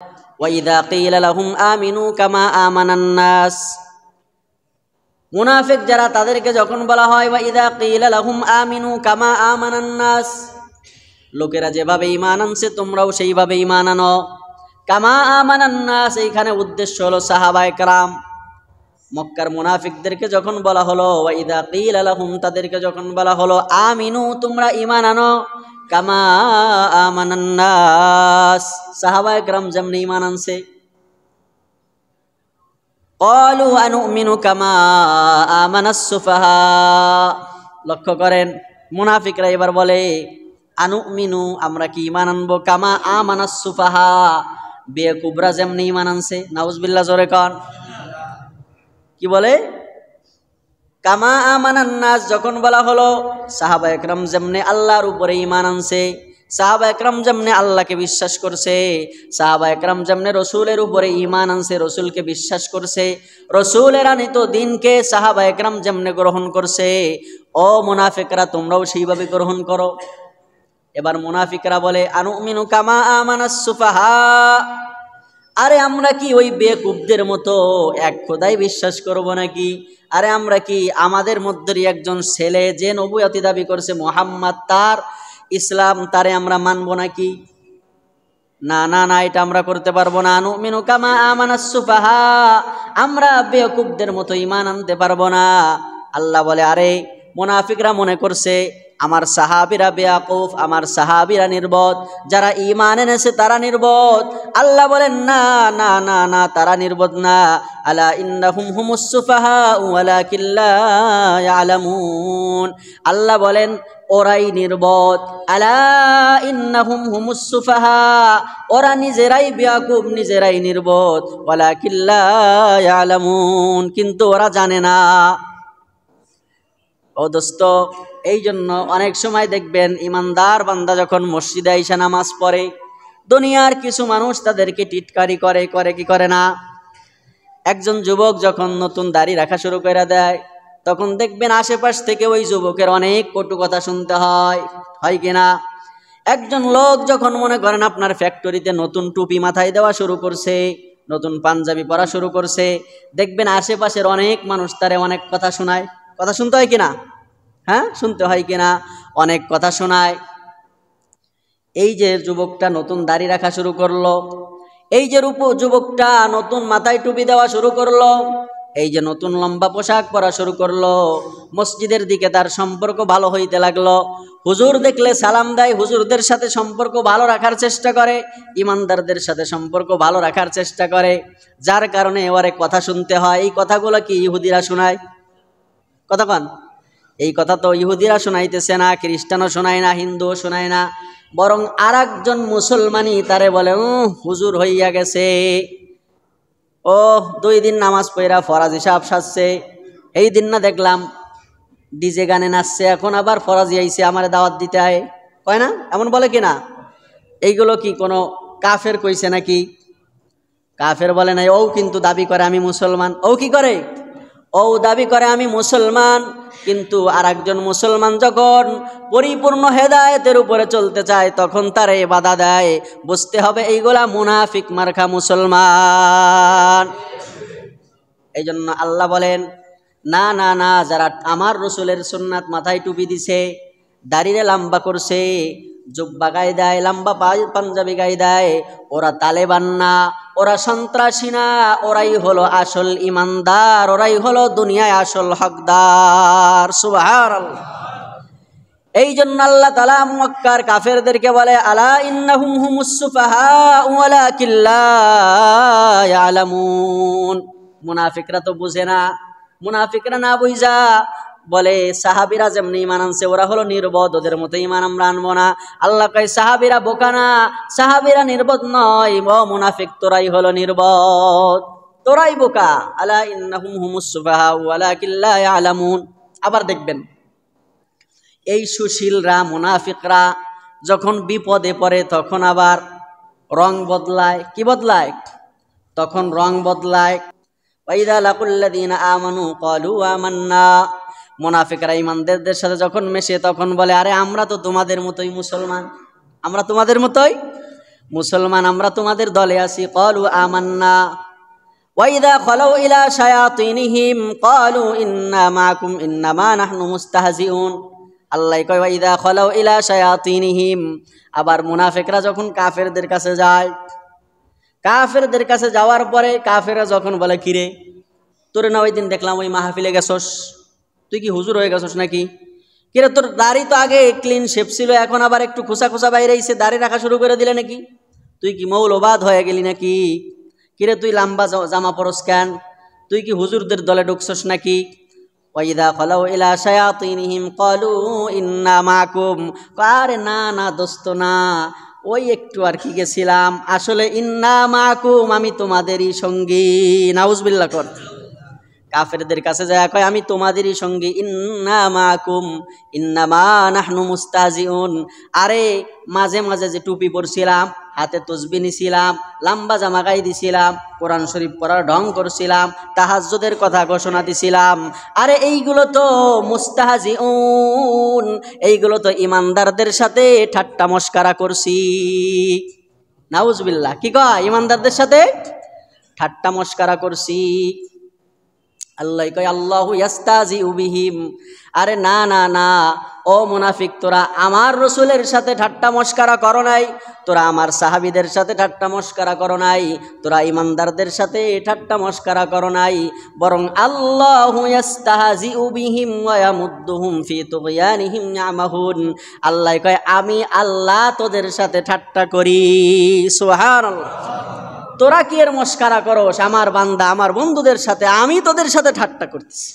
ওয়া ইযা কিলা লাহুম আমিনু কামা আমানান নাস। মুনাফিক যারা তাদেরকে যখন বলা হয় ওয়া ইযা কিলা লাহুম আমিনু কামা আমানান নাস, লোকেরা যেভাবে ঈমান আনছে তোমরাও সেইভাবে ঈমান আনো। কামা আমানান নাস, এইখানে উদ্দেশ্য হলো সাহাবায়ে কেরাম। মক্কার মুনাফিকদেরকে যখন বলা হলো ওয়া ইযা কিলা লাহুম, তাদেরকে যখন বলা হলো আমিনু, তোমরা ঈমান আনো, কামা আমানান নাস, সাহাবায়ে কেরাম যেমনি ঈমান আনছে। ক্বালু আনুমিনু কামা আমানাস সুফাহা, লক্ষ্য করেন মুনাফিকরা এবার বলে আনুমিনু, আমরা কি ঈমান আনবো, কামা আমানাস সুফাহা, বেকুবরা যেমনি ঈমান আনছে। নাউজুবিল্লাহ, জোরে কন। কি বলে? কামা আমানান নাস যখন বলা হলো, সাহাবা একরাম যেমনে আল্লাহর উপরে ঈমান আনছে, সাহাবা একরাম যেমনে আল্লাহকে বিশ্বাস করছে, সাহাবা একরাম যেমনে রসুলের উপরে ঈমান আনছে, রসুলকে বিশ্বাস করছে, রসুলের আনিত দিনকে সাহাবা একরাম যেমনে গ্রহণ করছে, ও মুনাফিকরা তোমরাও সেইভাবে গ্রহণ করো। এবার মুনাফিকরা বলে আনুমিনু কামা আমানাস সুফাহা, আরে আমরা কি ওই বেকুবদের মতো এক খোদাই বিশ্বাস করব নাকি? আরে আমরা কি আমাদের মধ্যেই একজন ছেলে যে নবুয়তি দাবি করছে মুহাম্মদ, তার ইসলাম তারে আমরা মানব নাকি? না না না, এটা আমরা করতে পারবো না। আনুমিনু কামা আমানাস সুফাহা, আমরা বেকুবদের মতো ঈমান আনতে পারবো না। আল্লাহ বলে আরে মুনাফিকরা মনে করছে আমার সাহাবীরা বেয়াকুফ, আমার সাহাবীরা নির্বোধ, যারা ঈমান এনেছে তারা নির্বোধ। আল্লাহ বলেন না না না না, তারা নির্বোধ না। আলা ইন্নাহুম হুমুস সুফাহা ওয়ালাকিন লা ইয়ালামুন, আল্লাহ বলেন ওরাই নির্বোধ। আলা ইন্নাহুম হুমুস সুফাহা, ওরা নিজেরাই বেয়াকুফ, নিজেরাই নির্বোধ। ওয়ালাকিন লা ইয়ালামুন, কিন্তু ওরা জানে না। ও দোস্ত, এই জন্য অনেক সময় দেখবেন ইমানদার বান্দা যখন মসজিদে আইসা নামাজ পড়ে, দুনিয়ার কিছু মানুষ তাদেরকে টিটকারি করে, করে কি করে না? একজন যুবক যখন নতুন দাড়ি রাখা শুরু করে দেয়, তখন দেখবেন আশেপাশ থেকে ওই যুবকের অনেক কটু কথা শুনতে হয়, হয় কিনা? একজন লোক যখন মনে করেন আপনার ফ্যাক্টরিতে নতুন টুপি মাথায় দেওয়া শুরু করছে, নতুন পাঞ্জাবি পরা শুরু করছে, দেখবেন আশেপাশের অনেক মানুষ তারে অনেক কথা শোনায়। কথা শুনতে হয় কিনা? হ্যাঁ, শুনতে হয় কিনা? অনেক কথা শোনায়। এই যে যুবকটা নতুন দাড়ি রাখা শুরু করলো, এই যে যুবকটা নতুন মাথায় টুপি দেওয়া শুরু করলো, এই যে নতুন লম্বা পোশাক পরা শুরু করলো, মসজিদের দিকে তার সম্পর্ক ভালো হইতে লাগলো, হুজুর দেখলে সালাম দেয়, হুজুরদের সাথে সম্পর্ক ভালো রাখার চেষ্টা করে, ইমানদারদের সাথে সম্পর্ক ভালো রাখার চেষ্টা করে, যার কারণে এবারে কথা শুনতে হয়। এই কথাগুলো কি ইহুদিরা শোনায়? কথা কন, এই কথা তো ইহুদিরা শোনাইতেছে না, খ্রিস্টানও শোনায় না, হিন্দুও শোনায় না, বরং আর একজন মুসলমানই তারে বলে হুজুর হইয়া গেছে, ও 2 দিন নামাজ পড়া ফরাজ হিসাব সাজছে, এই দিন না দেখলাম ডিজে গানে নাচছে, এখন আবার ফরাজি আইছে আমার দাওয়াত দিতে হয়, কয় না? এমন বলে কিনা? এইগুলো কি কোনো কাফের কইছে নাকি? কাফের বলে নাই, ও কিন্তু দাবি করে আমি মুসলমান। ও কি করে? ও দাবি করে আমি মুসলমান, কিন্তু আর একজন মুসলমান যখন পরিপূর্ণ হেদায়েতের উপরে চলতে চায় তখন তারে বাধা দেয়। বুঝতে হবে এইগুলা মুনাফিক মার্কা মুসলমান। এই জন্য আল্লাহ বলেন না না না, যারা আমার রসুলের সুন্নাত মাথায় টুপি দিছে, দাড়িরে লম্বা করছে, জুব্বা গায়ে দেয়, লম্বা পাঞ্জাবি গায়ে দেয়, ওরা তালেবান না, ওরা সন্ত্রাসী না, ওরাই হলো আসল ইমানদার, ওরাই হলো দুনিয়ায় আসল হকদার। সুবহানাল্লাহ। এই জন্য আল্লাহ তাআলা মক্কার কাফেরদেরকে বলে আলা ইন্নাহুম হুমুস সুফাহা ওয়ালাকিন লা ইয়ালামুন। মুনাফিকরা তো বুঝে না, মুনাফিকরা না বুঝা বলে সাহাবীরা যেমনি ঈমান আনছে ওরা হলো নির্বোধ, ওদের মতো ঈমান আমরা আনবো না। আল্লাহ কয় সাহাবীরা বোকা না, সাহাবীরা নির্বোধ নয়, ও মুনাফিক তোরাই হলো নির্বোধ, তোরাই বোকা। আলা ইন্নাহুম হুমুস সুফাহা ওয়ালাকিন লা ইয়ালামুন। আবার দেখবেন এই সুশীলরা মুনাফিকরা যখন বিপদে পড়ে তখন আবার রং বদলায়। কি বদলায়? তখন রং বদলায়। ওয়াইদা লাকুল্লাযীনা আমানু ক্বালু আমান্না, মুনাফিকরা ঈমানদারদের সাথে যখন মেশে তখন বলে আরে আমরা তো তোমাদের মতোই মুসলমান, আমরা তোমাদের মতোই মুসলমান আমরা তোমাদের দলে আছি। ক্বালু আমান্না ওয়া ইযা খালাউ ইলা শায়াতিনহিম ক্বালু ইন্না মাআকুম ইন্নামা নাহনু মুস্তাহজিউন। আল্লাহ কয় ওয়া ইযা খালাউ ইলা শায়াতিনহিম, আবার মুনাফিকরা যখন কাফেরদের কাছে যায়, কাফেরদের কাছে যাওয়ার পরে কাফেররা যখন বলে কিরে তোরে না ওই দিন দেখলাম ওই মাহফিলে গেছস, তুই কি হুজুর হয়ে গেছস নাকি? কিরে তোর দাড়ি তো আগে ক্লিন শেপ ছিল, এখন আবার একটু খোসা খোসা বাইরে এসে দাড়ি রাখা শুরু করে দিলে নাকি? তুই কি মৌলবাদ হয়ে গেলি নাকি? কিরে তুই লম্বা জামা পরস কেন? তুই কি হুজুরদের দলে ঢুকছস নাকি? ওয়াইদা খালাউ ইলা শায়াতিনহিম ক্বালু ইন্না মাআকুম, আরে না না দোস্ত না, ওই একটু আর কি গেছিলাম, আসলে ইন্না মাআকুম আমি তোমাদেরই সঙ্গী। নাউজুবিল্লাহ কর। কাফেরদের কাছে যায় কয় আমি তোমাদেরই সঙ্গী, ইন্না মাআকুম ইন্নামা নাহনু মুস্তাহজিউন। আরে মাঝে মাঝে যে টুপি পরছিলাম, হাতে তসবিহ নিছিলাম, লম্বা জামা গায়ে দিছিলাম, কোরআন শরীফ পড়ার ঢং করছিলাম, তাহাজ্জুদের কথা ঘোষণা দিছিলাম, আরে এইগুলো তো মুস্তাহজিউন, এইগুলো তো ইমানদারদের সাথে ঠাট্টা মস্কারা করছি। নাউজুবিল্লাহ। কি কয়? ইমানদারদের সাথে ঠাট্টা মস্কারা করছি। আল্লাহ কয় আল্লাহু ইয়াস্তাজিউ বিহিম, আরে না না না ও মুনাফিক, তোরা আমার রসুলের সাথে ঠাট্টা মস্কারা করো নাই, তোরা আমার সাহাবীদের সাথে ঠাট্টা মস্কারা করো নাই, তোরা ইমানদারদের সাথে ঠাট্টা মস্কারা করো নাই, বরং আল্লাহু ইয়াস্তাহজিউ বিহিম ওয়া ইয়ামুদ্দুহুম ফি তুগয়ানিহিম ইয়ামাহুন। আল্লাহ কয় আমি আল্লাহ তোদের সাথে ঠাট্টা করি। সুবহানাল্লাহ। তোরা কি এর মস্কারা করস আমার বান্দা আমার বন্ধুদের সাথে, আমি তোদের সাথে ঠাট্টা করতেছি।